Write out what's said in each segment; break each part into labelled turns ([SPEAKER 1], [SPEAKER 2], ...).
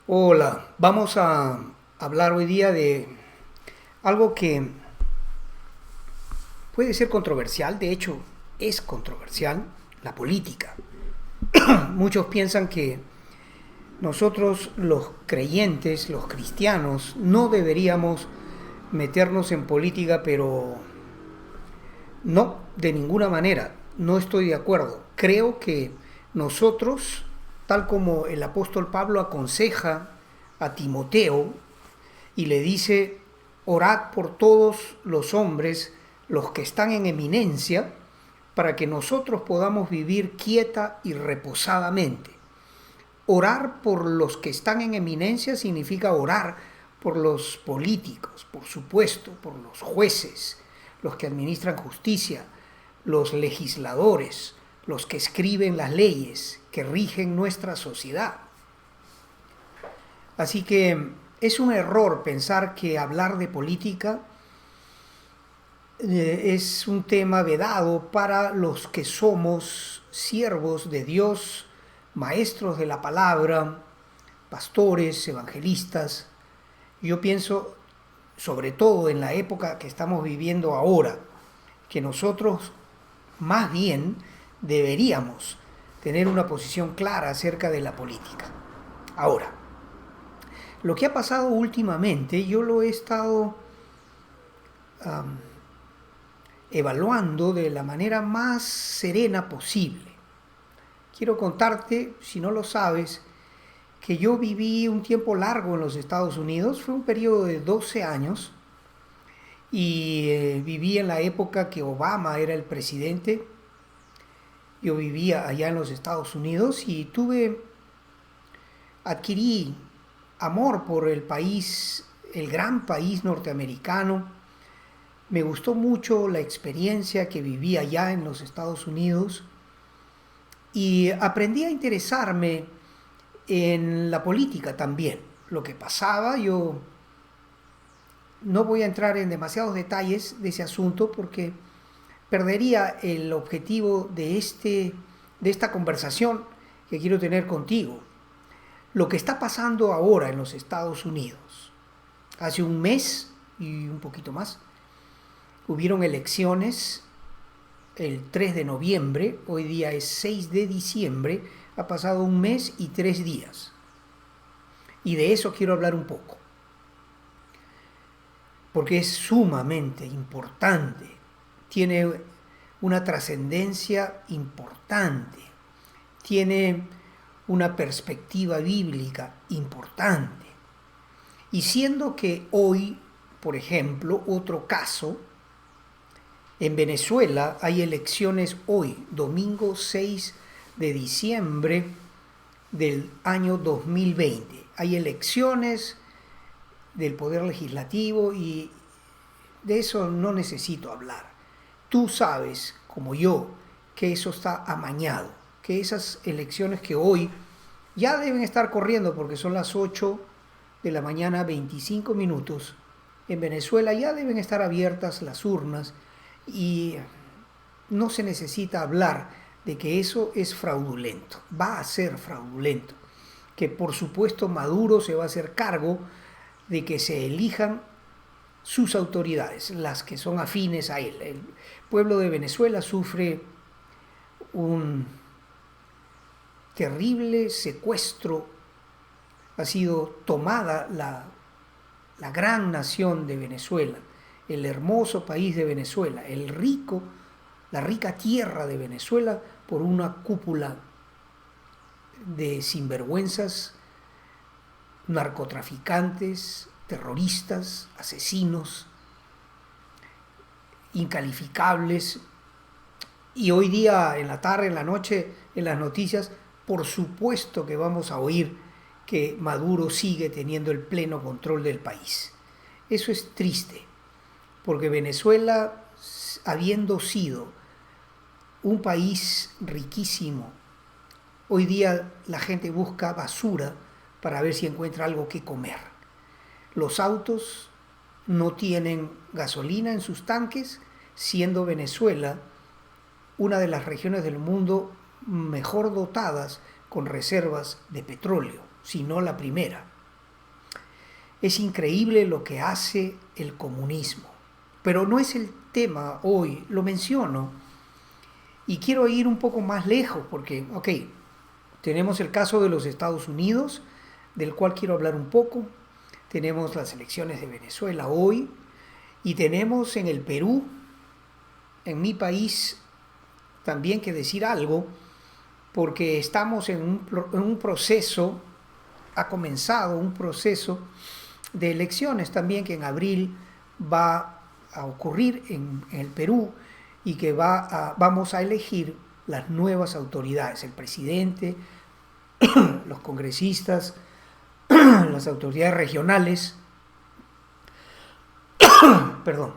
[SPEAKER 1] Hola, vamos a hablar hoy día de algo que puede ser controversial, de hecho es controversial, la política. Muchos piensan que nosotros los creyentes, los cristianos, no deberíamos meternos en política, pero no, de ninguna manera, no estoy de acuerdo. Creo que nosotros, tal como el apóstol Pablo aconseja a Timoteo, y le dice, orad por todos los hombres, los que están en eminencia, para que nosotros podamos vivir quieta y reposadamente. Orar por los que están en eminencia significa orar por los políticos, por supuesto, por los jueces, los que administran justicia, los legisladores, los que escriben las leyes que rigen nuestra sociedad. Así que es un error pensar que hablar de política es un tema vedado para los que somos siervos de Dios, maestros de la palabra, pastores, evangelistas. Yo pienso, sobre todo en la época que estamos viviendo ahora, que nosotros más bien deberíamos tener una posición clara acerca de la política. Ahora, lo que ha pasado últimamente, yo lo he estado um, evaluando de la manera más serena posible. Quiero contarte, si no lo sabes, que yo viví un tiempo largo en los Estados Unidos, fue un periodo de 12 años, y viví en la época que Obama era el presidente. Yo vivía allá en los Estados Unidos y adquirí amor por el país, el gran país norteamericano. Me gustó mucho la experiencia que viví allá en los Estados Unidos y aprendí a interesarme en la política también. Lo que pasaba, yo no voy a entrar en demasiados detalles de ese asunto porque perdería el objetivo de esta conversación que quiero tener contigo. Lo que está pasando ahora en los Estados Unidos. Hace un mes y un poquito más, hubieron elecciones el 3 de noviembre, hoy día es 6 de diciembre, ha pasado un mes y 3 días. Y de eso quiero hablar un poco, porque es sumamente importante, tiene una trascendencia importante, tiene una perspectiva bíblica importante. Y siendo que hoy, por ejemplo, otro caso, en Venezuela hay elecciones hoy, domingo 6 de diciembre del año 2020. Hay elecciones del Poder Legislativo y de eso no necesito hablar. Tú sabes, como yo, que eso está amañado, que esas elecciones que hoy ya deben estar corriendo porque son las 8 de la mañana 25 minutos, en Venezuela ya deben estar abiertas las urnas y no se necesita hablar de que eso es fraudulento, va a ser fraudulento, que por supuesto Maduro se va a hacer cargo de que se elijan sus autoridades, las que son afines a él. El pueblo de Venezuela sufre un terrible secuestro, ha sido tomada la gran nación de Venezuela, el hermoso país de Venezuela, la rica tierra de Venezuela, por una cúpula de sinvergüenzas, narcotraficantes, terroristas, asesinos, incalificables. Y hoy día, en la tarde, en la noche, en las noticias, por supuesto que vamos a oír que Maduro sigue teniendo el pleno control del país. Eso es triste, porque Venezuela, habiendo sido un país riquísimo, hoy día la gente busca basura para ver si encuentra algo que comer. Los autos no tienen gasolina en sus tanques, siendo Venezuela una de las regiones del mundo mejor dotadas con reservas de petróleo, si no la primera. Es increíble lo que hace el comunismo. Pero no es el tema hoy, lo menciono. Y quiero ir un poco más lejos porque, tenemos el caso de los Estados Unidos, del cual quiero hablar un poco. Tenemos las elecciones de Venezuela hoy. Y tenemos en el Perú, en mi país, también que decir algo, porque estamos en un proceso, ha comenzado un proceso de elecciones también que en abril va a ocurrir en el Perú y que vamos a elegir las nuevas autoridades, el presidente, los congresistas, las autoridades regionales, perdón,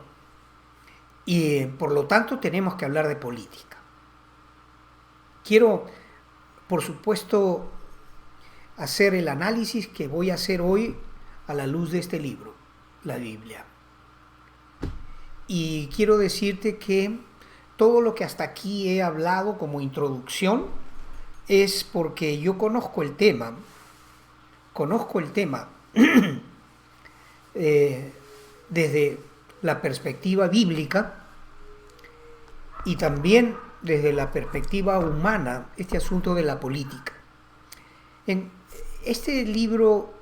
[SPEAKER 1] y por lo tanto tenemos que hablar de política. Quiero, por supuesto, hacer el análisis que voy a hacer hoy a la luz de este libro, la Biblia. Y quiero decirte que todo lo que hasta aquí he hablado como introducción es porque yo conozco el tema desde la perspectiva bíblica y también desde la perspectiva humana, este asunto de la política. En este libro,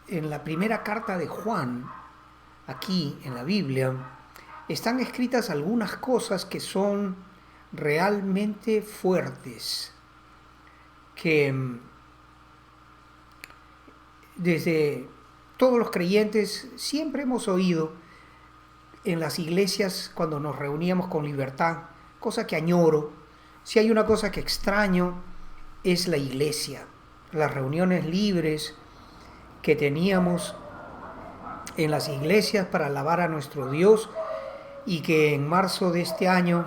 [SPEAKER 1] en la primera carta de Juan, aquí en la Biblia, están escritas algunas cosas que son realmente fuertes, que desde todos los creyentes siempre hemos oído en las iglesias cuando nos reuníamos con libertad, cosa que añoro. Si hay una cosa que extraño es la iglesia, las reuniones libres que teníamos en las iglesias para alabar a nuestro Dios y que en marzo de este año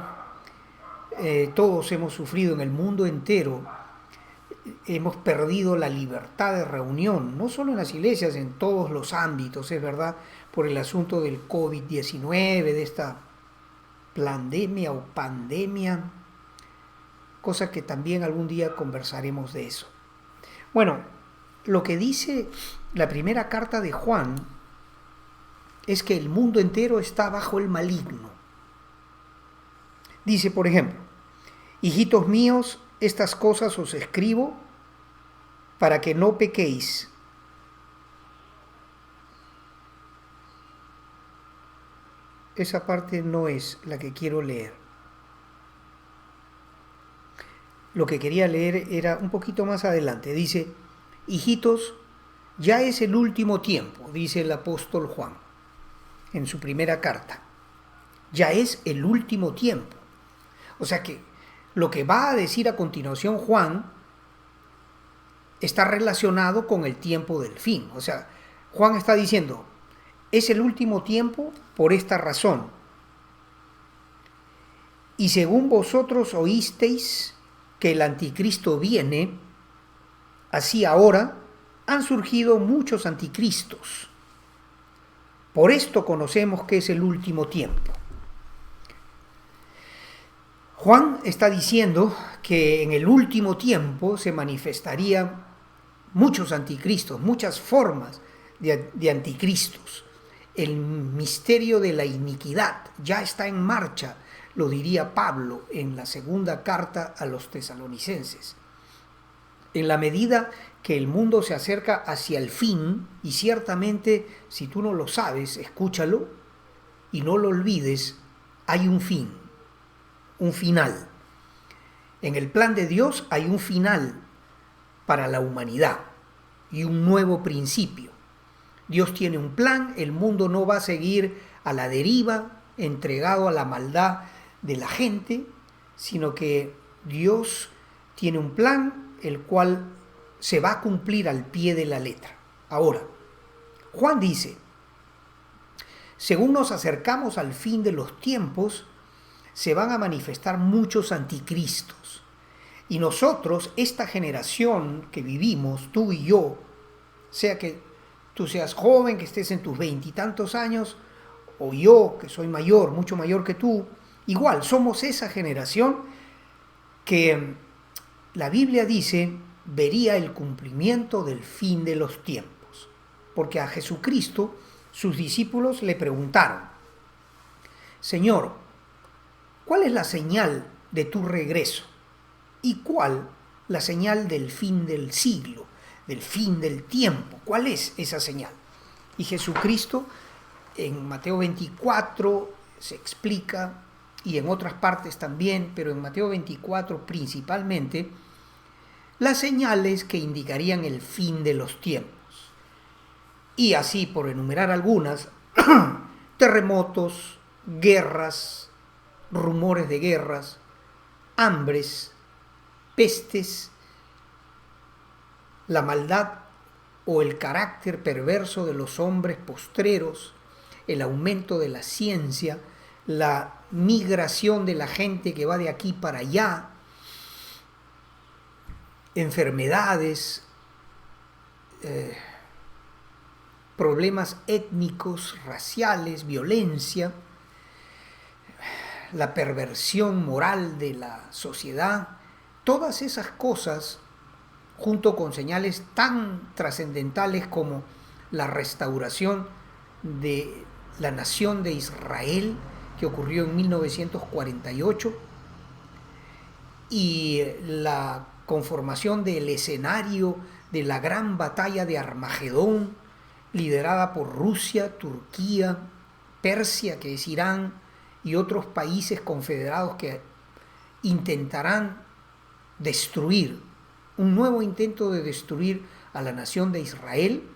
[SPEAKER 1] todos hemos sufrido en el mundo entero. Hemos perdido la libertad de reunión, no solo en las iglesias, en todos los ámbitos, es verdad, por el asunto del COVID-19, de esta pandemia o pandemia, cosa que también algún día conversaremos de eso. Bueno, lo que dice la primera carta de Juan es que el mundo entero está bajo el maligno. Dice, por ejemplo, hijitos míos, estas cosas os escribo para que no pequéis. Esa parte no es la que quiero leer. Lo que quería leer era un poquito más adelante. Dice, hijitos, ya es el último tiempo, dice el apóstol Juan en su primera carta. Ya es el último tiempo. O sea que lo que va a decir a continuación Juan está relacionado con el tiempo del fin. O sea, Juan está diciendo, es el último tiempo por esta razón. Y según vosotros oísteis que el anticristo viene, así ahora han surgido muchos anticristos. Por esto conocemos que es el último tiempo. Juan está diciendo que en el último tiempo se manifestarían muchos anticristos, muchas formas de anticristos. El misterio de la iniquidad ya está en marcha, lo diría Pablo en la segunda carta a los tesalonicenses. En la medida que el mundo se acerca hacia el fin, y ciertamente si tú no lo sabes, escúchalo y no lo olvides, hay un fin, un final. En el plan de Dios hay un final para la humanidad y un nuevo principio. Dios tiene un plan, el mundo no va a seguir a la deriva, entregado a la maldad de la gente, sino que Dios tiene un plan el cual se va a cumplir al pie de la letra. Ahora, Juan dice, según nos acercamos al fin de los tiempos, se van a manifestar muchos anticristos. Y nosotros, esta generación que vivimos, tú y yo, sea que tú seas joven, que estés en tus 20 y tantos años, o yo, que soy mayor, mucho mayor que tú, igual, somos esa generación que la Biblia dice vería el cumplimiento del fin de los tiempos. porque a Jesucristo sus discípulos le preguntaron: Señor, ¿cuál es la señal de tu regreso? ¿Y cuál la señal del fin del siglo, del fin del tiempo? ¿Cuál es esa señal? Y Jesucristo en Mateo 24 se explica, y en otras partes también, pero en Mateo 24 principalmente, las señales que indicarían el fin de los tiempos. Y así, por enumerar algunas, terremotos, guerras, rumores de guerras, hambres, pestes, la maldad o el carácter perverso de los hombres postreros, el aumento de la ciencia, la migración de la gente que va de aquí para allá, enfermedades, problemas étnicos, raciales, violencia, la perversión moral de la sociedad, todas esas cosas, junto con señales tan trascendentales como la restauración de la nación de Israel, que ocurrió en 1948, y la conformación del escenario de la gran batalla de Armagedón, liderada por Rusia, Turquía, Persia, que es Irán, y otros países confederados que intentarán destruir, un nuevo intento de destruir a la nación de Israel.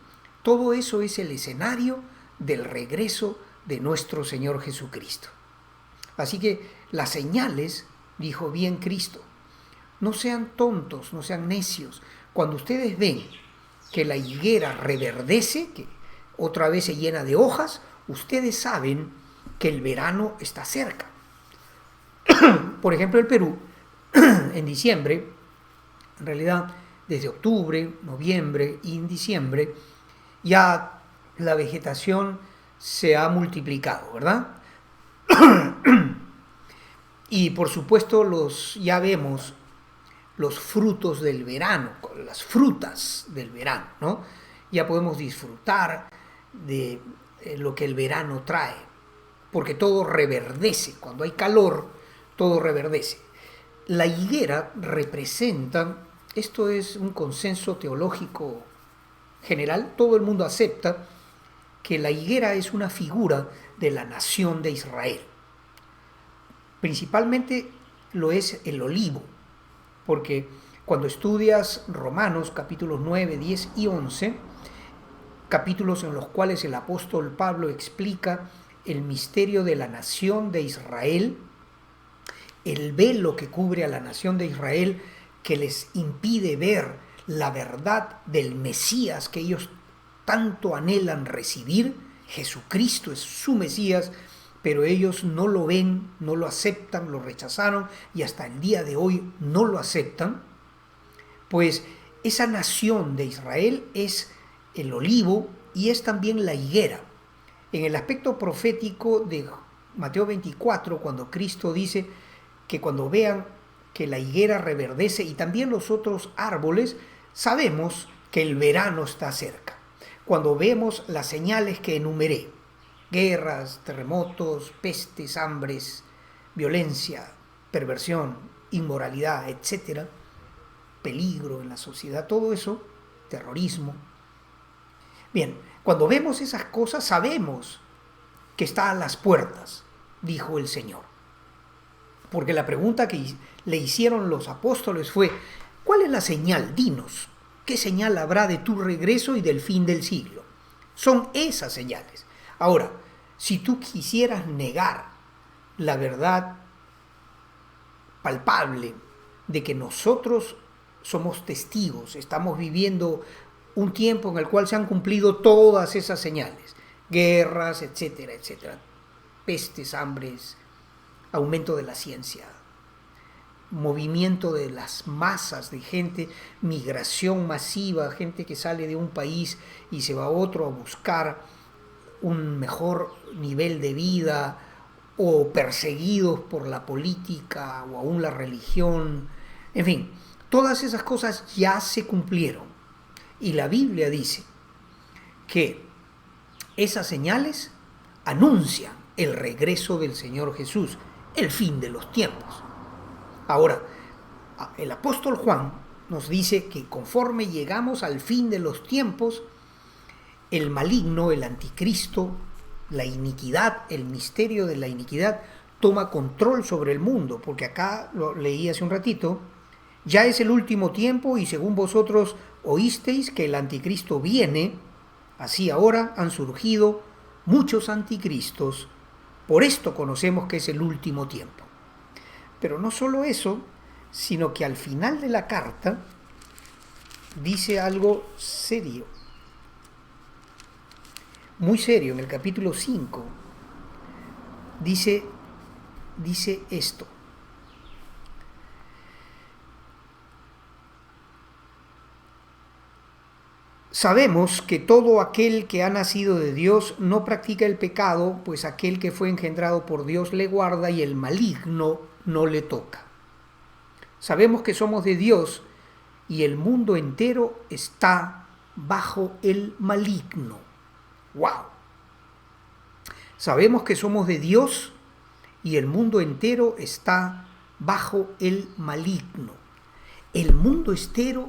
[SPEAKER 1] Todo eso es el escenario del regreso de nuestro Señor Jesucristo. Así que las señales, dijo bien Cristo, no sean tontos, no sean necios. Cuando ustedes ven que la higuera reverdece, que otra vez se llena de hojas, ustedes saben que el verano está cerca. Por ejemplo, el Perú, en diciembre, en realidad desde octubre, noviembre y en diciembre, ya la vegetación se ha multiplicado, ¿verdad? Y por supuesto ya vemos los frutos del verano, las frutas del verano, ¿no? Ya podemos disfrutar de lo que el verano trae, porque todo reverdece. Cuando hay calor, todo reverdece. La higuera representa, esto es un consenso teológico general, todo el mundo acepta que la higuera es una figura de la nación de Israel. Principalmente lo es el olivo, porque cuando estudias Romanos capítulos 9, 10 y 11, capítulos en los cuales el apóstol Pablo explica el misterio de la nación de Israel, el velo que cubre a la nación de Israel, que les impide ver la verdad del Mesías que ellos tanto anhelan recibir. Jesucristo es su Mesías, pero ellos no lo ven, no lo aceptan, lo rechazaron y hasta el día de hoy no lo aceptan. Pues esa nación de Israel es el olivo y es también la higuera. En el aspecto profético de Mateo 24, cuando Cristo dice que cuando vean que la higuera reverdece y también los otros árboles, sabemos que el verano está cerca. Cuando vemos las señales que enumeré, guerras, terremotos, pestes, hambres, violencia, perversión, inmoralidad, etc., peligro en la sociedad, todo eso, terrorismo. Bien, cuando vemos esas cosas sabemos que está a las puertas, dijo el Señor. Porque la pregunta que le hicieron los apóstoles fue: ¿cuál es la señal? Dinos, ¿qué señal habrá de tu regreso y del fin del siglo? Son esas señales. Ahora, si tú quisieras negar la verdad palpable de que nosotros somos testigos, estamos viviendo un tiempo en el cual se han cumplido todas esas señales, guerras, etcétera, etcétera, pestes, hambres, aumento de la ciencia, movimiento de las masas de gente, migración masiva, gente que sale de un país y se va a otro a buscar un mejor nivel de vida, o perseguidos por la política o aún la religión. En fin, todas esas cosas ya se cumplieron. Y la Biblia dice que esas señales anuncian el regreso del Señor Jesús, el fin de los tiempos. Ahora, el apóstol Juan nos dice que conforme llegamos al fin de los tiempos, el maligno, el anticristo, la iniquidad, el misterio de la iniquidad toma control sobre el mundo, porque acá lo leí hace un ratito, ya es el último tiempo y según vosotros oísteis que el anticristo viene, así ahora han surgido muchos anticristos, por esto conocemos que es el último tiempo. Pero no solo eso, sino que al final de la carta dice algo serio, muy serio. En el capítulo 5 dice esto: sabemos que todo aquel que ha nacido de Dios no practica el pecado, pues aquel que fue engendrado por Dios le guarda y el maligno no le toca. Sabemos que somos de Dios y el mundo entero está bajo el maligno. ¡Wow! Sabemos que somos de Dios y el mundo entero está bajo el maligno. El mundo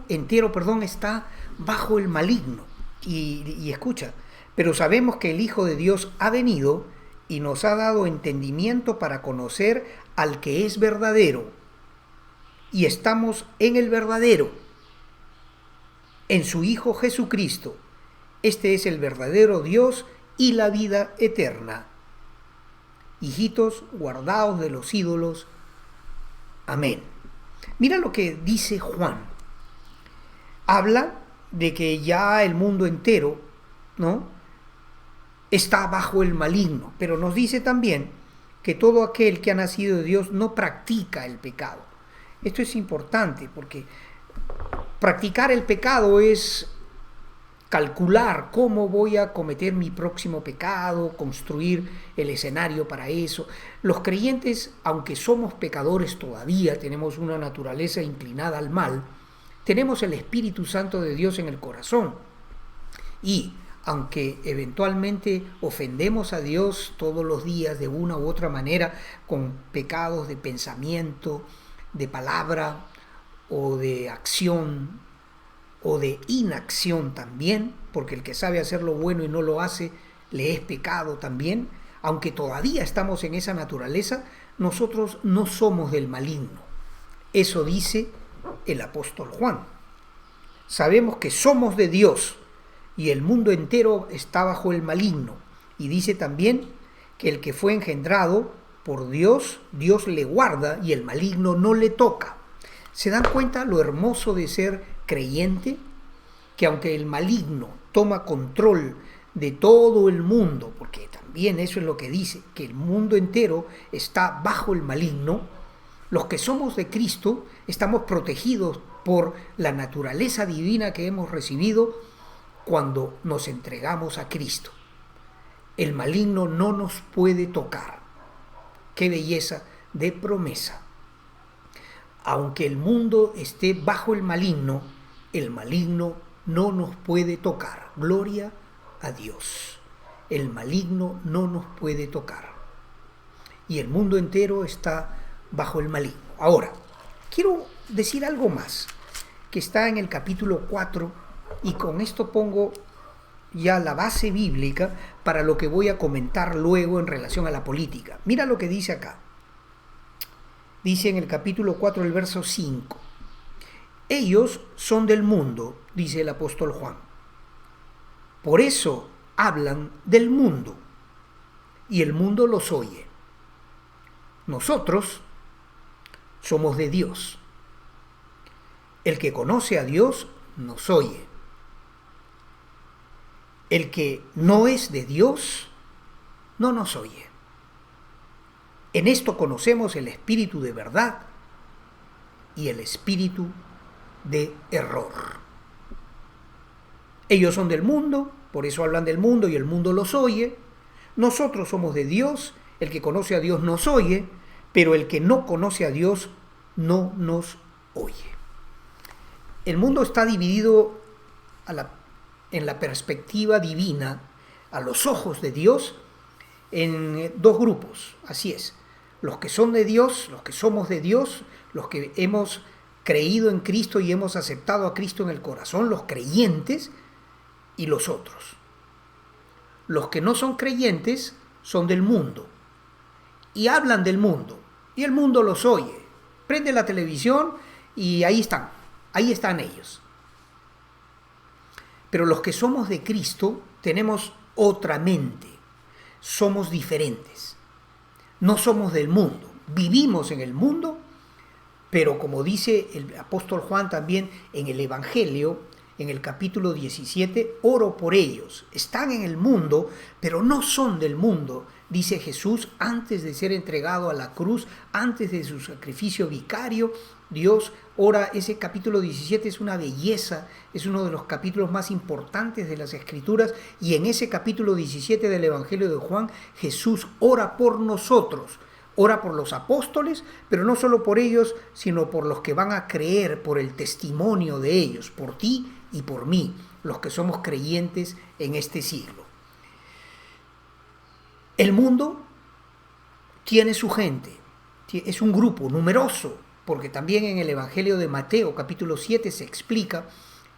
[SPEAKER 1] entero, está bajo el maligno. Y escucha, pero sabemos que el Hijo de Dios ha venido y nos ha dado entendimiento para conocer al que es verdadero. Y estamos en el verdadero, en su Hijo Jesucristo. Este es el verdadero Dios y la vida eterna. Hijitos, guardaos de los ídolos. Amén. Mira lo que dice Juan. Habla de que ya el mundo entero, ¿no?, está bajo el maligno, pero nos dice también que todo aquel que ha nacido de Dios no practica el pecado. Esto es importante porque practicar el pecado es calcular cómo voy a cometer mi próximo pecado, construir el escenario para eso. Los creyentes, aunque somos pecadores todavía, tenemos una naturaleza inclinada al mal, tenemos el Espíritu Santo de Dios en el corazón. Y aunque eventualmente ofendemos a Dios todos los días de una u otra manera, con pecados de pensamiento, de palabra o de acción, o de inacción también, porque el que sabe hacer lo bueno y no lo hace, le es pecado también. Aunque todavía estamos en esa naturaleza, nosotros no somos del maligno. Eso dice el apóstol Juan. Sabemos que somos de Dios y el mundo entero está bajo el maligno. Y dice también que el que fue engendrado por Dios, Dios le guarda y el maligno no le toca. ¿Se dan cuenta lo hermoso de ser creyente? Que aunque el maligno toma control de todo el mundo, porque también eso es lo que dice, que el mundo entero está bajo el maligno, los que somos de Cristo estamos protegidos por la naturaleza divina que hemos recibido cuando nos entregamos a Cristo. El maligno no nos puede tocar. ¡Qué belleza de promesa! Aunque el mundo esté bajo el maligno no nos puede tocar. Gloria a Dios. El maligno no nos puede tocar. Y el mundo entero está bajo el maligno. Ahora, quiero decir algo más, que está en el capítulo 4, y con esto pongo ya la base bíblica para lo que voy a comentar luego en relación a la política. Mira lo que dice acá. Dice en el capítulo 4, el verso 5. Ellos son del mundo, dice el apóstol Juan. Por eso hablan del mundo y el mundo los oye. Nosotros somos de Dios. El que conoce a Dios nos oye. El que no es de Dios no nos oye. En esto conocemos el espíritu de verdad y el espíritu de error. Ellos son del mundo, por eso hablan del mundo y el mundo los oye. Nosotros somos de Dios, el que conoce a Dios nos oye, pero el que no conoce a Dios no nos oye. El mundo está dividido en la perspectiva divina, a los ojos de Dios, en dos grupos. Así es, los que son de Dios, los que somos de Dios, los que hemos creído en Cristo y hemos aceptado a Cristo en el corazón, los creyentes, y los otros. Los que no son creyentes son del mundo y hablan del mundo y el mundo los oye. Prende la televisión y ahí están ellos. Pero los que somos de Cristo tenemos otra mente, somos diferentes, no somos del mundo, vivimos en el mundo, pero como dice el apóstol Juan también en el Evangelio, en el capítulo 17, oro por ellos. Están en el mundo, pero no son del mundo, dice Jesús, antes de ser entregado a la cruz, antes de su sacrificio vicario. Dios ora, ese capítulo 17 es una belleza, es uno de los capítulos más importantes de las Escrituras, y en ese capítulo 17 del Evangelio de Juan, Jesús ora por nosotros. Ora por los apóstoles, pero no solo por ellos, sino por los que van a creer, por el testimonio de ellos, por ti y por mí, los que somos creyentes en este siglo. El mundo tiene su gente, es un grupo numeroso, porque también en el Evangelio de Mateo, capítulo 7, se explica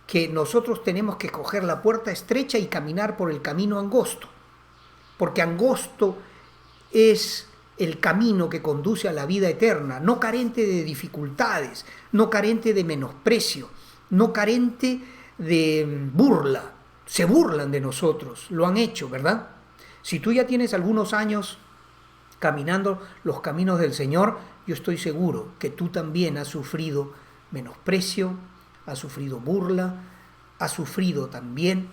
[SPEAKER 1] que nosotros tenemos que coger la puerta estrecha y caminar por el camino angosto, porque angosto es el camino que conduce a la vida eterna, no carente de dificultades, no carente de menosprecio, no carente de burla. Se burlan de nosotros, lo han hecho, ¿verdad? Si tú ya tienes algunos años caminando los caminos del Señor, yo estoy seguro que tú también has sufrido menosprecio, has sufrido burla, has sufrido también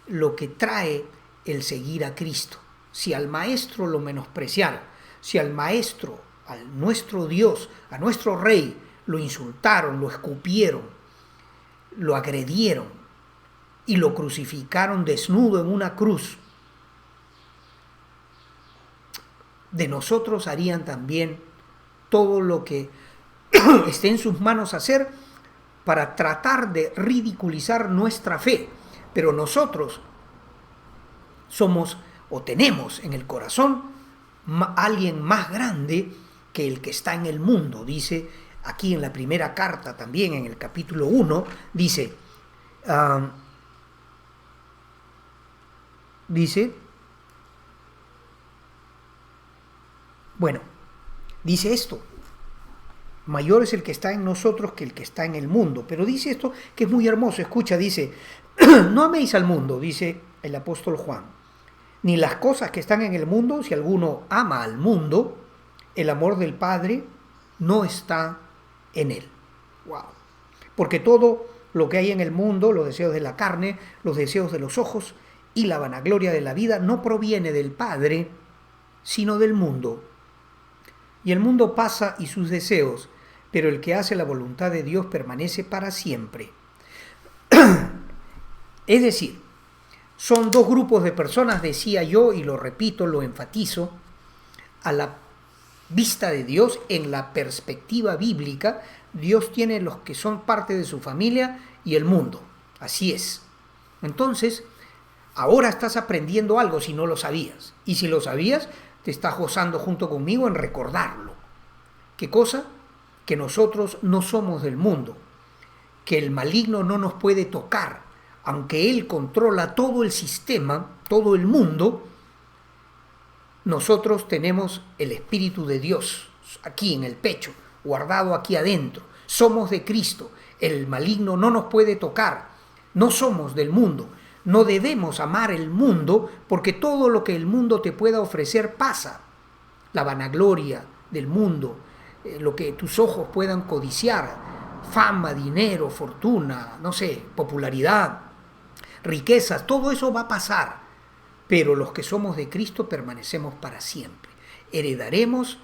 [SPEAKER 1] lo que trae el seguir a Cristo. Si al Maestro lo menospreciaron, si al Maestro, a nuestro Dios, a nuestro Rey, lo insultaron, lo escupieron, lo agredieron y lo crucificaron desnudo en una cruz, de nosotros harían también todo lo que esté en sus manos hacer para tratar de ridiculizar nuestra fe. Pero nosotros somos o tenemos en el corazón alguien más grande que el que está en el mundo. Dice aquí en la primera carta, también en el capítulo 1, dice, dice esto: mayor es el que está en nosotros que el que está en el mundo. Pero dice esto que es muy hermoso, escucha, dice, no améis al mundo, dice el apóstol Juan, ni las cosas que están en el mundo. Si alguno ama al mundo, el amor del Padre no está en él. Wow. Porque todo lo que hay en el mundo, los deseos de la carne, los deseos de los ojos y la vanagloria de la vida, no proviene del Padre, sino del mundo. Y el mundo pasa y sus deseos, pero el que hace la voluntad de Dios permanece para siempre. Es decir, son dos grupos de personas, decía yo, y lo repito, lo enfatizo, a la vista de Dios, en la perspectiva bíblica. Dios tiene los que son parte de su familia y el mundo. Así es. Entonces, ahora estás aprendiendo algo si no lo sabías. Y si lo sabías, te estás gozando junto conmigo en recordarlo. ¿Qué cosa? Que nosotros no somos del mundo, que el maligno no nos puede tocar. Aunque él controla todo el sistema, todo el mundo, nosotros tenemos el Espíritu de Dios aquí en el pecho, guardado aquí adentro. Somos de Cristo. El maligno no nos puede tocar. No somos del mundo. No debemos amar el mundo, porque todo lo que el mundo te pueda ofrecer pasa. La vanagloria del mundo, lo que tus ojos puedan codiciar, fama, dinero, fortuna, no sé, popularidad, riquezas, todo eso va a pasar. Pero los que somos de Cristo permanecemos para siempre. Heredaremos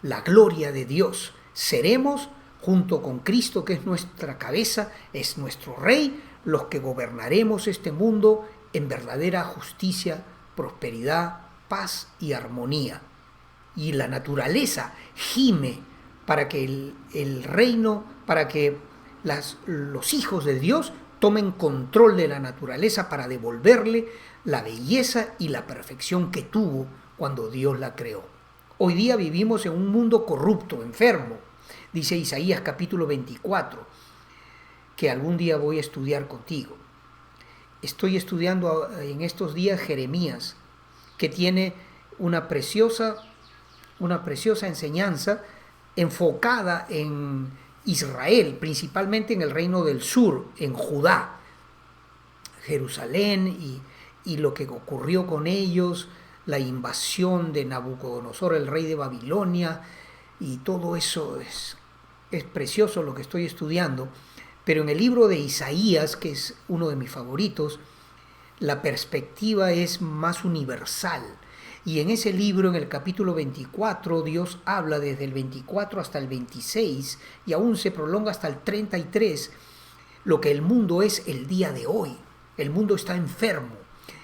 [SPEAKER 1] la gloria de Dios. Seremos, junto con Cristo, que es nuestra cabeza, es nuestro Rey, los que gobernaremos este mundo en verdadera justicia, prosperidad, paz y armonía. Y la naturaleza gime para que el reino, para que los hijos de Dios tomen control de la naturaleza para devolverle la belleza y la perfección que tuvo cuando Dios la creó. Hoy día vivimos en un mundo corrupto, enfermo. Dice Isaías capítulo 24, que algún día voy a estudiar contigo. Estoy estudiando en estos días Jeremías, que tiene una preciosa enseñanza enfocada en Israel, principalmente en el reino del sur, en Judá, Jerusalén y lo que ocurrió con ellos, la invasión de Nabucodonosor, el rey de Babilonia, y todo eso es precioso lo que estoy estudiando. Pero en el libro de Isaías, que es uno de mis favoritos, la perspectiva es más universal. Y en ese libro, en el capítulo 24, Dios habla desde el 24 hasta el 26 y aún se prolonga hasta el 33, lo que el mundo es el día de hoy. El mundo está enfermo.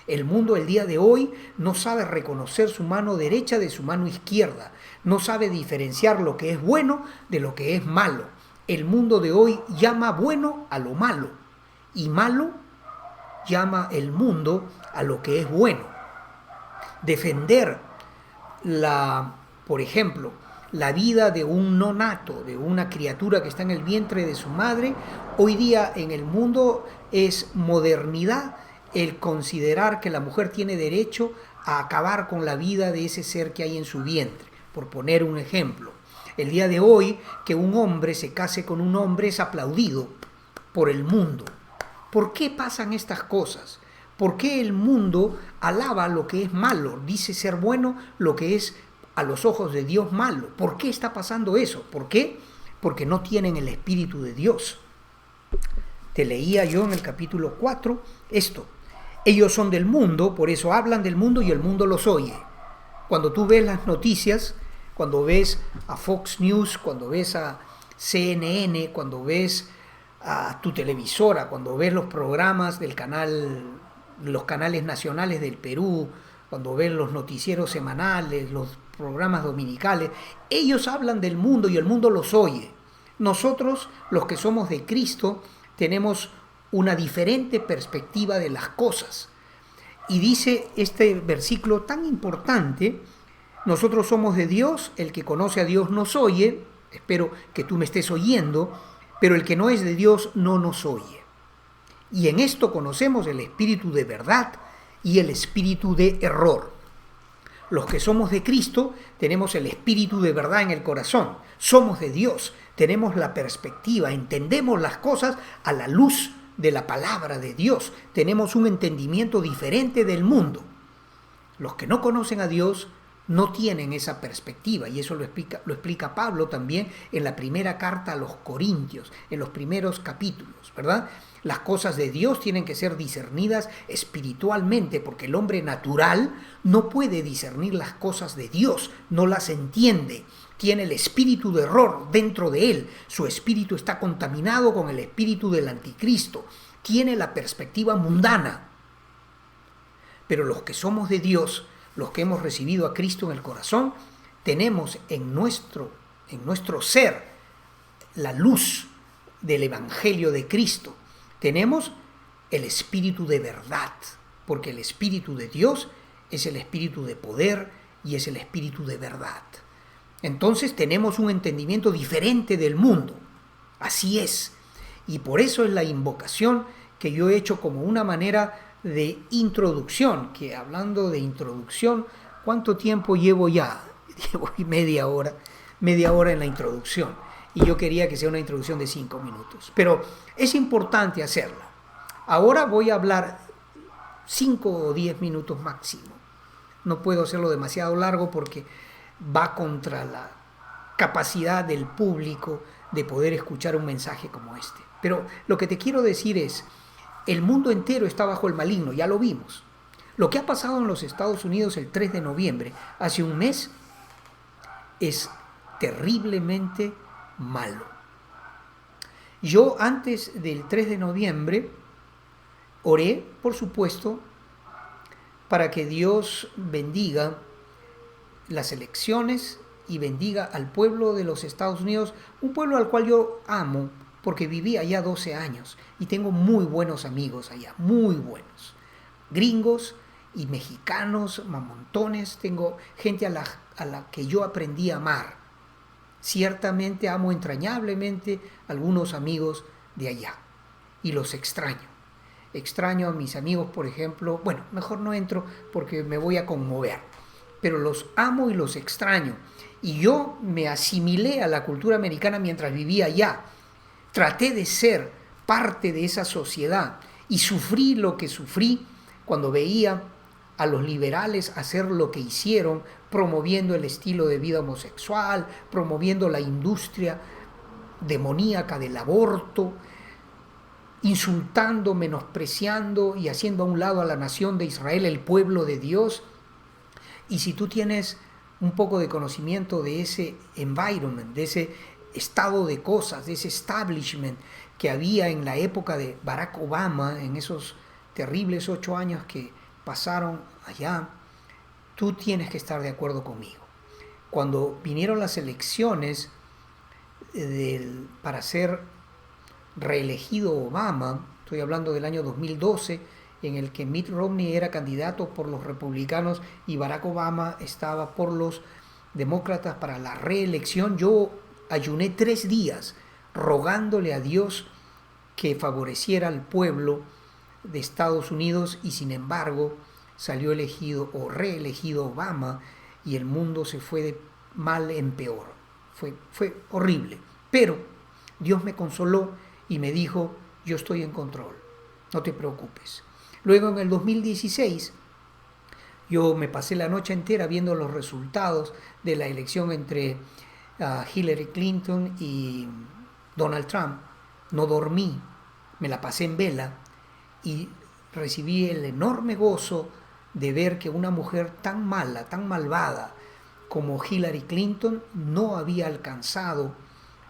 [SPEAKER 1] El mundo el día de hoy no sabe reconocer su mano derecha de su mano izquierda. No sabe diferenciar lo que es bueno de lo que es malo. El mundo de hoy llama bueno a lo malo y malo llama el mundo a lo que es bueno. Defender por ejemplo, la vida de un nonato, de una criatura que está en el vientre de su madre, hoy día en el mundo es modernidad el considerar que la mujer tiene derecho a acabar con la vida de ese ser que hay en su vientre, por poner un ejemplo. El día de hoy, que un hombre se case con un hombre es aplaudido por el mundo. ¿Por qué pasan estas cosas? ¿Por qué el mundo alaba lo que es malo? Dice ser bueno lo que es a los ojos de Dios malo. ¿Por qué está pasando eso? ¿Por qué? Porque no tienen el Espíritu de Dios. Te leía yo en el capítulo 4 esto. Ellos son del mundo, por eso hablan del mundo y el mundo los oye. Cuando tú ves las noticias, cuando ves a Fox News, cuando ves a CNN, cuando ves a tu televisora, cuando ves los programas del los canales nacionales del Perú, cuando ves los noticieros semanales, los programas dominicales, ellos hablan del mundo y el mundo los oye. Nosotros, los que somos de Cristo, tenemos una diferente perspectiva de las cosas. Y dice este versículo tan importante: nosotros somos de Dios, el que conoce a Dios nos oye, espero que tú me estés oyendo, pero el que no es de Dios no nos oye. Y en esto conocemos el espíritu de verdad y el espíritu de error. Los que somos de Cristo tenemos el espíritu de verdad en el corazón, somos de Dios, tenemos la perspectiva, entendemos las cosas a la luz de la palabra de Dios, tenemos un entendimiento diferente del mundo. Los que no conocen a Dios no tienen esa perspectiva, y eso lo explica Pablo también en la primera carta a los Corintios, en los primeros capítulos, ¿verdad? Las cosas de Dios tienen que ser discernidas espiritualmente, porque el hombre natural no puede discernir las cosas de Dios, no las entiende. Tiene el espíritu de error dentro de él, su espíritu está contaminado con el espíritu del anticristo, tiene la perspectiva mundana. Pero los que somos de Dios, los que hemos recibido a Cristo en el corazón, tenemos en nuestro ser la luz del Evangelio de Cristo. Tenemos el espíritu de verdad, porque el espíritu de Dios es el espíritu de poder y es el espíritu de verdad. Entonces tenemos un entendimiento diferente del mundo. Así es. Y por eso es la invocación que yo he hecho como una manera de introducción, que hablando de introducción, ¿cuánto tiempo llevo ya? Llevo media hora en la introducción, y yo quería que sea una introducción de 5 minutos, pero es importante hacerla. Ahora voy a hablar 5 o 10 minutos máximo, no puedo hacerlo demasiado largo porque va contra la capacidad del público de poder escuchar un mensaje como este. Pero lo que te quiero decir es, el mundo entero está bajo el maligno, ya lo vimos. Lo que ha pasado en los Estados Unidos el 3 de noviembre, hace un mes, es terriblemente malo. Yo antes del 3 de noviembre oré, por supuesto, para que Dios bendiga las elecciones y bendiga al pueblo de los Estados Unidos, un pueblo al cual yo amo, porque viví allá 12 años y tengo muy buenos amigos allá, muy buenos. Gringos y mexicanos, mamontones, tengo gente a la que yo aprendí a amar. Ciertamente amo entrañablemente a algunos amigos de allá y los extraño. Extraño a mis amigos, por ejemplo, bueno, mejor no entro porque me voy a conmover, pero los amo y los extraño. Y yo me asimilé a la cultura americana mientras vivía allá. Traté de ser parte de esa sociedad y sufrí lo que sufrí cuando veía a los liberales hacer lo que hicieron, promoviendo el estilo de vida homosexual, promoviendo la industria demoníaca del aborto, insultando, menospreciando y haciendo a un lado a la nación de Israel, el pueblo de Dios. Y si tú tienes un poco de conocimiento de ese environment, de ese estado de cosas, de ese establishment que había en la época de Barack Obama, en esos terribles 8 años que pasaron allá, tú tienes que estar de acuerdo conmigo. Cuando vinieron las elecciones para ser reelegido Obama, estoy hablando del año 2012, en el que Mitt Romney era candidato por los republicanos y Barack Obama estaba por los demócratas para la reelección, yo ayuné 3 días rogándole a Dios que favoreciera al pueblo de Estados Unidos y sin embargo salió elegido o reelegido Obama y el mundo se fue de mal en peor. Fue horrible. Pero Dios me consoló y me dijo, yo estoy en control, no te preocupes. Luego en el 2016 yo me pasé la noche entera viendo los resultados de la elección entre Hillary Clinton y Donald Trump. No dormí, me la pasé en vela y recibí el enorme gozo de ver que una mujer tan mala, tan malvada como Hillary Clinton no había alcanzado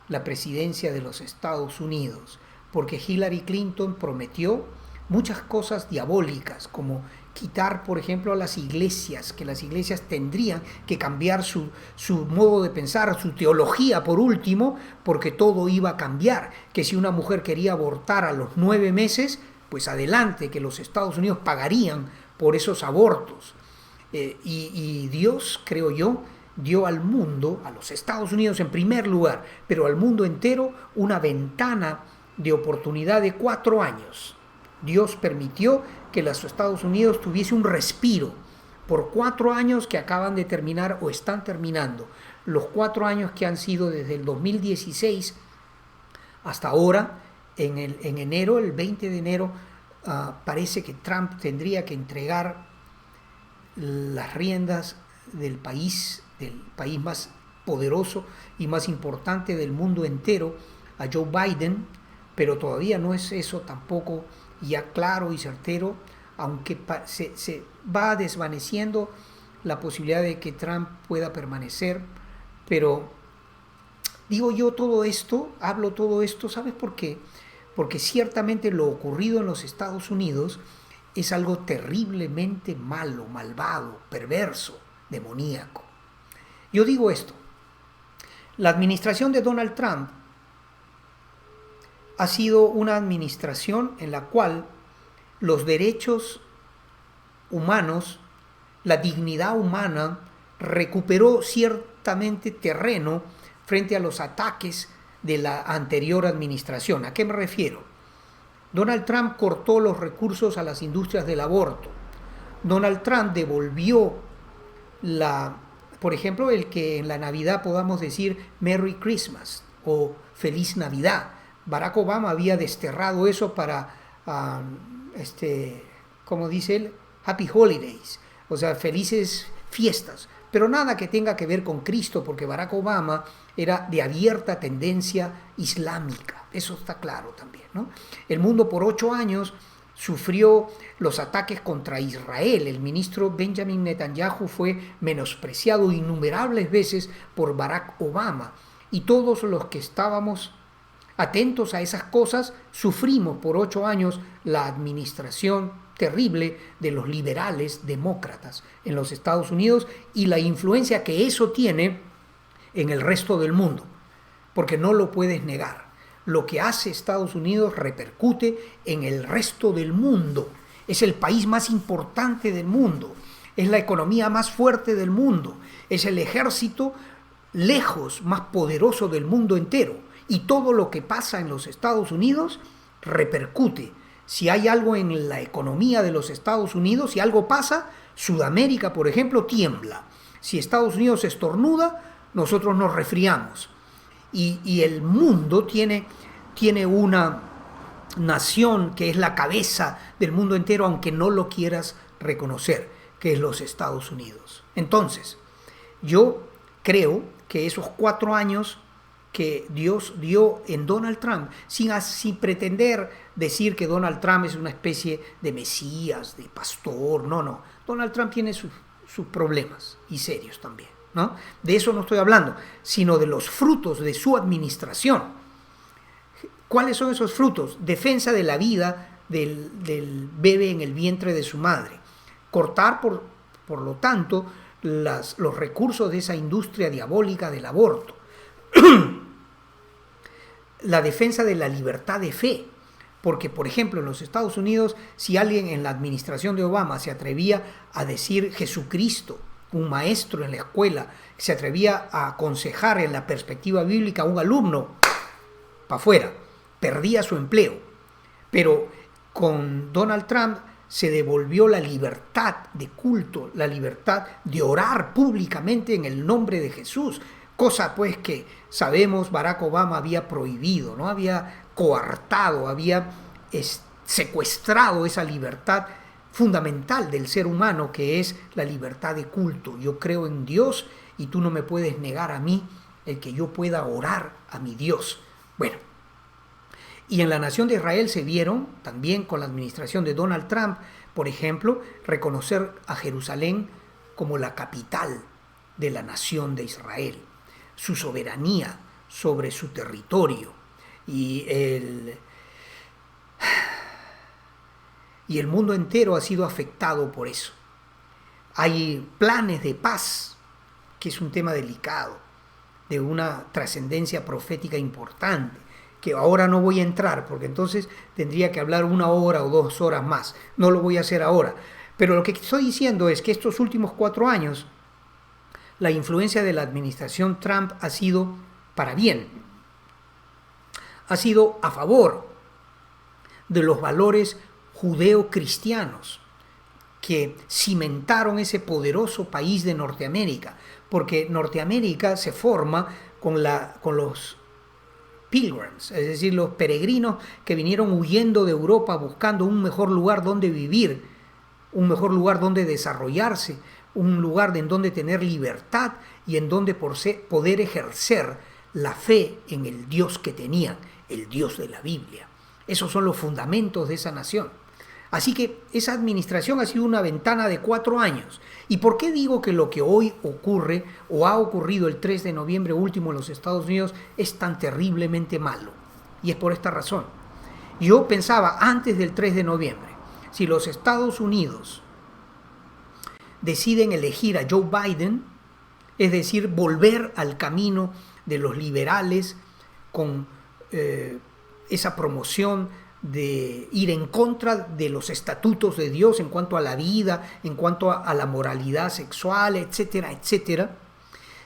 [SPEAKER 1] la presidencia de los Estados Unidos, porque Hillary Clinton prometió muchas cosas diabólicas, como quitar, por ejemplo, a las iglesias, que las iglesias tendrían que cambiar su modo de pensar, su teología por último, porque todo iba a cambiar, que si una mujer quería abortar a los 9 meses, pues adelante, que los Estados Unidos pagarían por esos abortos. Y Dios, creo yo, dio al mundo, a los Estados Unidos en primer lugar, pero al mundo entero, una ventana de oportunidad de 4 años. Dios permitió que los Estados Unidos tuviese un respiro por 4 años que acaban de terminar o están terminando. Los 4 años que han sido desde el 2016 hasta ahora, en enero, el 20 de enero, parece que Trump tendría que entregar las riendas del país más poderoso y más importante del mundo entero, a Joe Biden, pero todavía no es eso tampoco ya claro y certero, aunque se va desvaneciendo la posibilidad de que Trump pueda permanecer. Pero digo yo todo esto, hablo todo esto, ¿sabes por qué? Porque ciertamente lo ocurrido en los Estados Unidos es algo terriblemente malo, malvado, perverso, demoníaco. Yo digo esto, la administración de Donald Trump ha sido una administración en la cual los derechos humanos, la dignidad humana, recuperó ciertamente terreno frente a los ataques de la anterior administración. ¿A qué me refiero? Donald Trump cortó los recursos a las industrias del aborto. Donald Trump devolvió por ejemplo, el que en la Navidad podamos decir Merry Christmas o Feliz Navidad. Barack Obama había desterrado eso para, como dice él, Happy Holidays, o sea, felices fiestas, pero nada que tenga que ver con Cristo, porque Barack Obama era de abierta tendencia islámica, eso está claro también, ¿no? El mundo por 8 años sufrió los ataques contra Israel. El ministro Benjamin Netanyahu fue menospreciado innumerables veces por Barack Obama, y todos los que estábamos atentos a esas cosas sufrimos por 8 años la administración terrible de los liberales demócratas en los Estados Unidos y la influencia que eso tiene en el resto del mundo, porque no lo puedes negar. lo que hace Estados Unidos repercute en el resto del mundo. Es el país más importante del mundo, es la economía más fuerte del mundo, es el ejército lejos más poderoso del mundo entero. Y todo lo que pasa en los Estados Unidos repercute. Si hay algo en la economía de los Estados Unidos, si algo pasa, Sudamérica, por ejemplo, tiembla. Si Estados Unidos estornuda, nosotros nos resfriamos. Y el mundo tiene una nación que es la cabeza del mundo entero, aunque no lo quieras reconocer, que es los Estados Unidos. Entonces, yo creo que esos 4 años que Dios dio en Donald Trump, sin pretender decir que Donald Trump es una especie de mesías, de pastor, no. Donald Trump tiene sus problemas, y serios también, ¿no? De eso no estoy hablando, sino de los frutos de su administración. ¿Cuáles son esos frutos? Defensa de la vida del bebé en el vientre de su madre. Cortar, por lo tanto, los recursos de esa industria diabólica del aborto. La defensa de la libertad de fe. Porque, por ejemplo, en los Estados Unidos, si alguien en la administración de Obama se atrevía a decir Jesucristo, un maestro en la escuela, se atrevía a aconsejar en la perspectiva bíblica a un alumno, para afuera, perdía su empleo. Pero con Donald Trump se devolvió la libertad de culto, la libertad de orar públicamente en el nombre de Jesús, cosa pues que sabemos Barack Obama había prohibido, ¿no? Había coartado, había secuestrado esa libertad fundamental del ser humano, que es la libertad de culto. Yo creo en Dios y tú no me puedes negar a mí el que yo pueda orar a mi Dios. Bueno, y en la nación de Israel se vieron también con la administración de Donald Trump, por ejemplo, reconocer a Jerusalén como la capital de la nación de Israel, su soberanía sobre su territorio y el mundo entero ha sido afectado por eso. Hay planes de paz, que es un tema delicado, de una trascendencia profética importante, que ahora no voy a entrar, porque entonces tendría que hablar 1 hora o 2 horas más. No lo voy a hacer ahora. Pero lo que estoy diciendo es que estos últimos 4 años, la influencia de la administración Trump ha sido para bien. Ha sido a favor de los valores judeo-cristianos que cimentaron ese poderoso país de Norteamérica, porque Norteamérica se forma con los pilgrims, es decir, los peregrinos que vinieron huyendo de Europa buscando un mejor lugar donde vivir, un mejor lugar donde desarrollarse, un lugar en donde tener libertad y en donde poder ejercer la fe en el Dios que tenían, el Dios de la Biblia. Esos son los fundamentos de esa nación. Así que esa administración ha sido una ventana de 4 años. ¿Y por qué digo que lo que hoy ocurre o ha ocurrido el 3 de noviembre último en los Estados Unidos es tan terriblemente malo? Y es por esta razón. Yo pensaba antes del 3 de noviembre, si los Estados Unidos deciden elegir a Joe Biden, es decir, volver al camino de los liberales con esa promoción de ir en contra de los estatutos de Dios en cuanto a la vida, en cuanto a la moralidad sexual, etcétera, etcétera.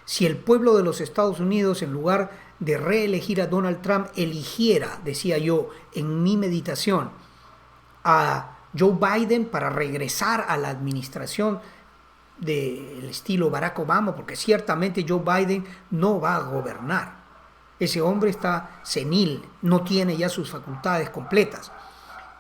[SPEAKER 1] Si el pueblo de los Estados Unidos, en lugar de reelegir a Donald Trump, eligiera, decía yo en mi meditación, a Joe Biden para regresar a la administración del estilo Barack Obama, porque ciertamente Joe Biden no va a gobernar. Ese hombre está senil, no tiene ya sus facultades completas.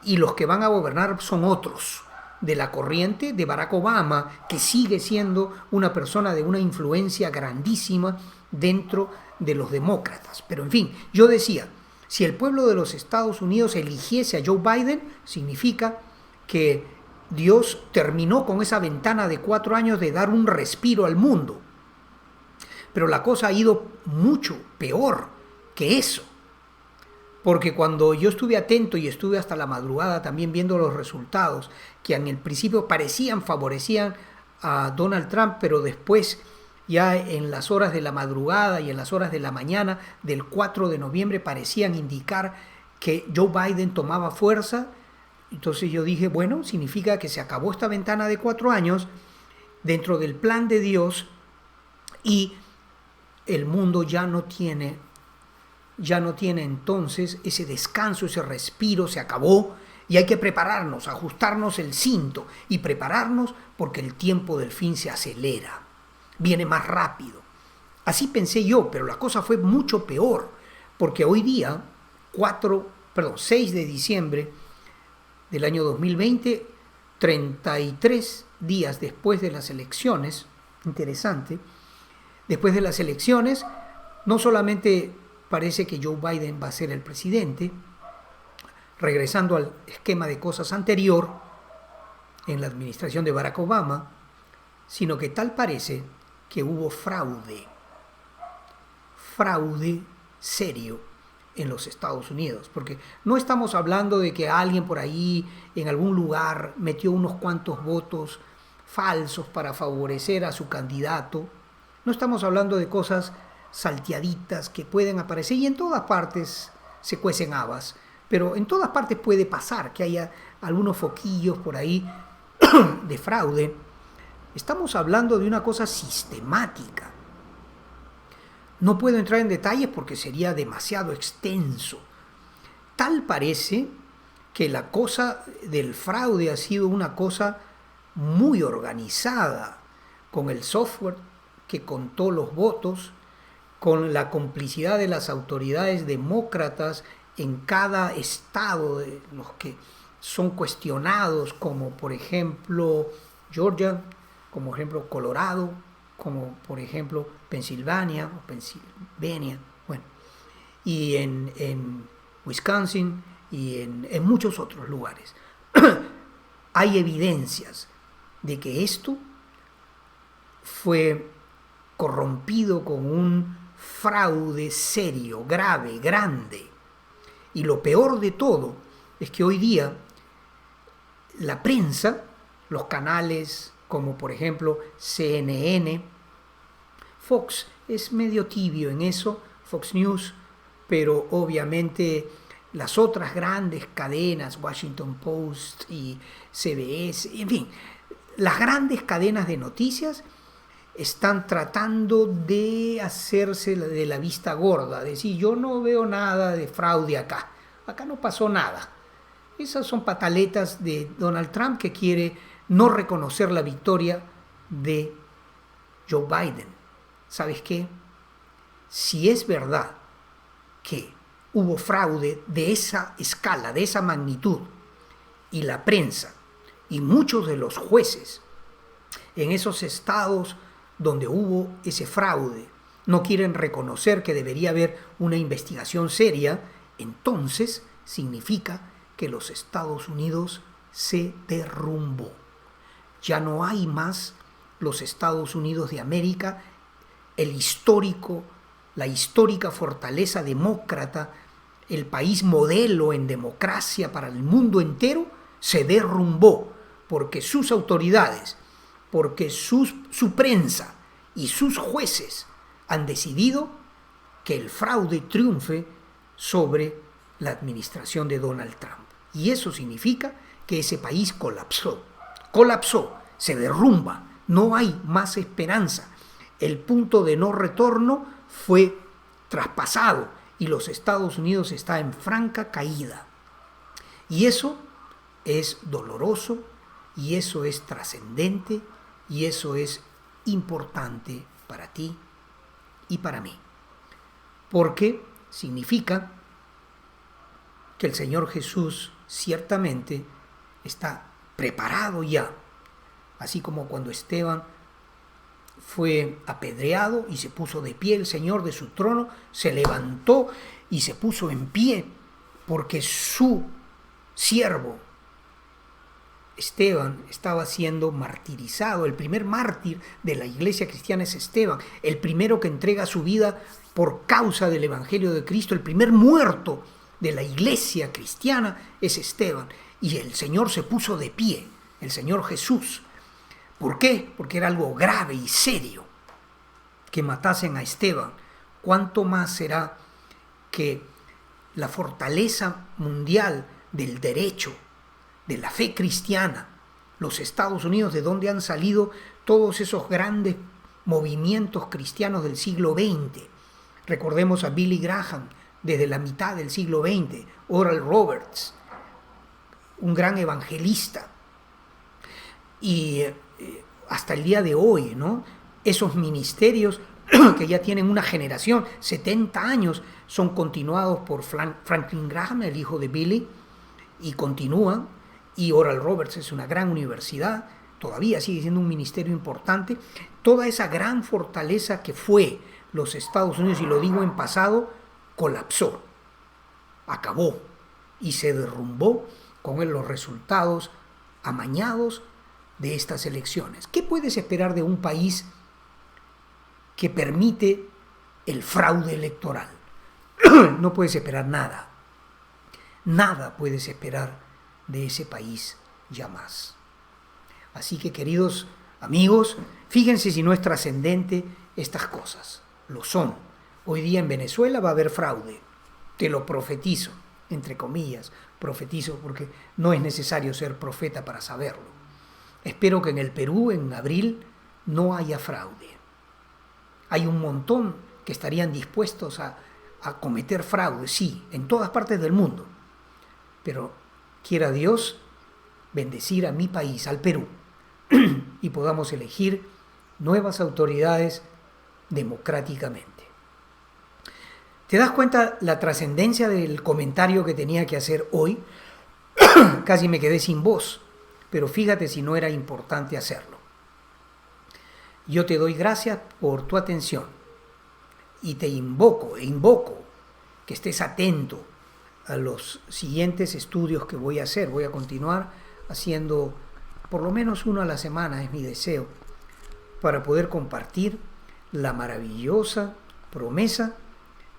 [SPEAKER 1] Y los que van a gobernar son otros, de la corriente de Barack Obama, que sigue siendo una persona de una influencia grandísima dentro de los demócratas. Pero en fin, yo decía, si el pueblo de los Estados Unidos eligiese a Joe Biden, significa que Dios terminó con esa ventana de 4 años de dar un respiro al mundo. Pero la cosa ha ido mucho peor que eso. Porque cuando yo estuve atento y estuve hasta la madrugada también viendo los resultados, que en el principio favorecían a Donald Trump, pero después Ya en las horas de la madrugada y en las horas de la mañana del 4 de noviembre parecían indicar que Joe Biden tomaba fuerza. Entonces yo dije, bueno, significa que se acabó esta ventana de 4 años dentro del plan de Dios y el mundo ya no tiene entonces ese descanso, ese respiro, se acabó y hay que prepararnos, ajustarnos el cinto y prepararnos porque el tiempo del fin se acelera, viene más rápido. Así pensé yo, pero la cosa fue mucho peor, porque hoy día, 6 de diciembre del año 2020, 33 días después de las elecciones, interesante, después de las elecciones, no solamente parece que Joe Biden va a ser el presidente, regresando al esquema de cosas anterior en la administración de Barack Obama, sino que tal parece que hubo fraude serio en los Estados Unidos, porque no estamos hablando de que alguien por ahí en algún lugar metió unos cuantos votos falsos para favorecer a su candidato, no estamos hablando de cosas salteaditas que pueden aparecer y en todas partes se cuecen habas, pero en todas partes puede pasar que haya algunos foquillos por ahí de fraude. Estamos hablando de una cosa sistemática. No puedo entrar en detalles porque sería demasiado extenso. Tal parece que la cosa del fraude ha sido una cosa muy organizada, con el software que contó los votos, con la complicidad de las autoridades demócratas en cada estado de los que son cuestionados, como por ejemplo Georgia, como por ejemplo Colorado, como por ejemplo Pensilvania, bueno, y en Wisconsin y en muchos otros lugares. Hay evidencias de que esto fue corrompido con un fraude serio, grave, grande. Y lo peor de todo es que hoy día la prensa, los canales como por ejemplo CNN, Fox es medio tibio en eso, Fox News, pero obviamente las otras grandes cadenas, Washington Post y CBS, en fin, las grandes cadenas de noticias están tratando de hacerse de la vista gorda, decir yo no veo nada de fraude acá no pasó nada. Esas son pataletas de Donald Trump que quiere no reconocer la victoria de Joe Biden. ¿Sabes qué? Si es verdad que hubo fraude de esa escala, de esa magnitud, y la prensa y muchos de los jueces en esos estados donde hubo ese fraude no quieren reconocer que debería haber una investigación seria, entonces significa que los Estados Unidos se derrumbó. Ya no hay más los Estados Unidos de América, la histórica fortaleza demócrata, el país modelo en democracia para el mundo entero, se derrumbó porque sus autoridades, porque su prensa y sus jueces han decidido que el fraude triunfe sobre la administración de Donald Trump. Y eso significa que ese país colapsó, se derrumba, no hay más esperanza. El punto de no retorno fue traspasado y los Estados Unidos está en franca caída. Y eso es doloroso, y eso es trascendente, y eso es importante para ti y para mí. Porque significa que el Señor Jesús ciertamente está preparado ya, así como cuando Esteban fue apedreado y se puso de pie, el Señor de su trono se levantó y se puso en pie porque su siervo Esteban estaba siendo martirizado. El primer mártir de la iglesia cristiana es Esteban, el primero que entrega su vida por causa del Evangelio de Cristo, el primer muerto de la iglesia cristiana es Esteban. Y el Señor se puso de pie, el Señor Jesús. ¿Por qué? Porque era algo grave y serio. que matasen a Esteban, ¿cuánto más será que la fortaleza mundial del derecho, de la fe cristiana, los Estados Unidos, de donde han salido todos esos grandes movimientos cristianos del siglo XX? Recordemos a Billy Graham desde la mitad del siglo XX, Oral Roberts, un gran evangelista, y hasta el día de hoy, ¿no? Esos ministerios que ya tienen una generación, 70 años, son continuados por Franklin Graham, el hijo de Billy, y continúan, y Oral Roberts es una gran universidad, todavía sigue siendo un ministerio importante. Toda esa gran fortaleza que fue los Estados Unidos, y lo digo en pasado, colapsó, acabó y se derrumbó con los resultados amañados de estas elecciones. ¿Qué puedes esperar de un país que permite el fraude electoral? No puedes esperar nada. Nada puedes esperar de ese país ya más. Así que, queridos amigos, fíjense si no es trascendente estas cosas. Lo son. Hoy día en Venezuela va a haber fraude. Te lo profetizo, entre comillas, profetizo porque no es necesario ser profeta para saberlo. Espero que en el Perú, en abril, no haya fraude. Hay un montón que estarían dispuestos a cometer fraude, sí, en todas partes del mundo. Pero quiera Dios bendecir a mi país, al Perú, y podamos elegir nuevas autoridades democráticamente. ¿Te das cuenta la trascendencia del comentario que tenía que hacer hoy? Casi me quedé sin voz, pero fíjate si no era importante hacerlo. Yo te doy gracias por tu atención y te invoco que estés atento a los siguientes estudios que voy a hacer. Voy a continuar haciendo por lo menos uno a la semana, es mi deseo, para poder compartir la maravillosa promesa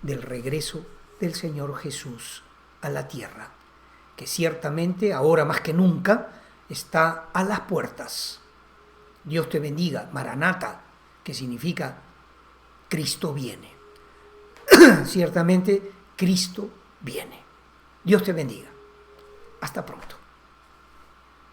[SPEAKER 1] del regreso del Señor Jesús a la tierra, que ciertamente ahora más que nunca está a las puertas. Dios te bendiga. Maranata, que significa Cristo viene. Ciertamente Cristo viene. Dios te bendiga. Hasta pronto.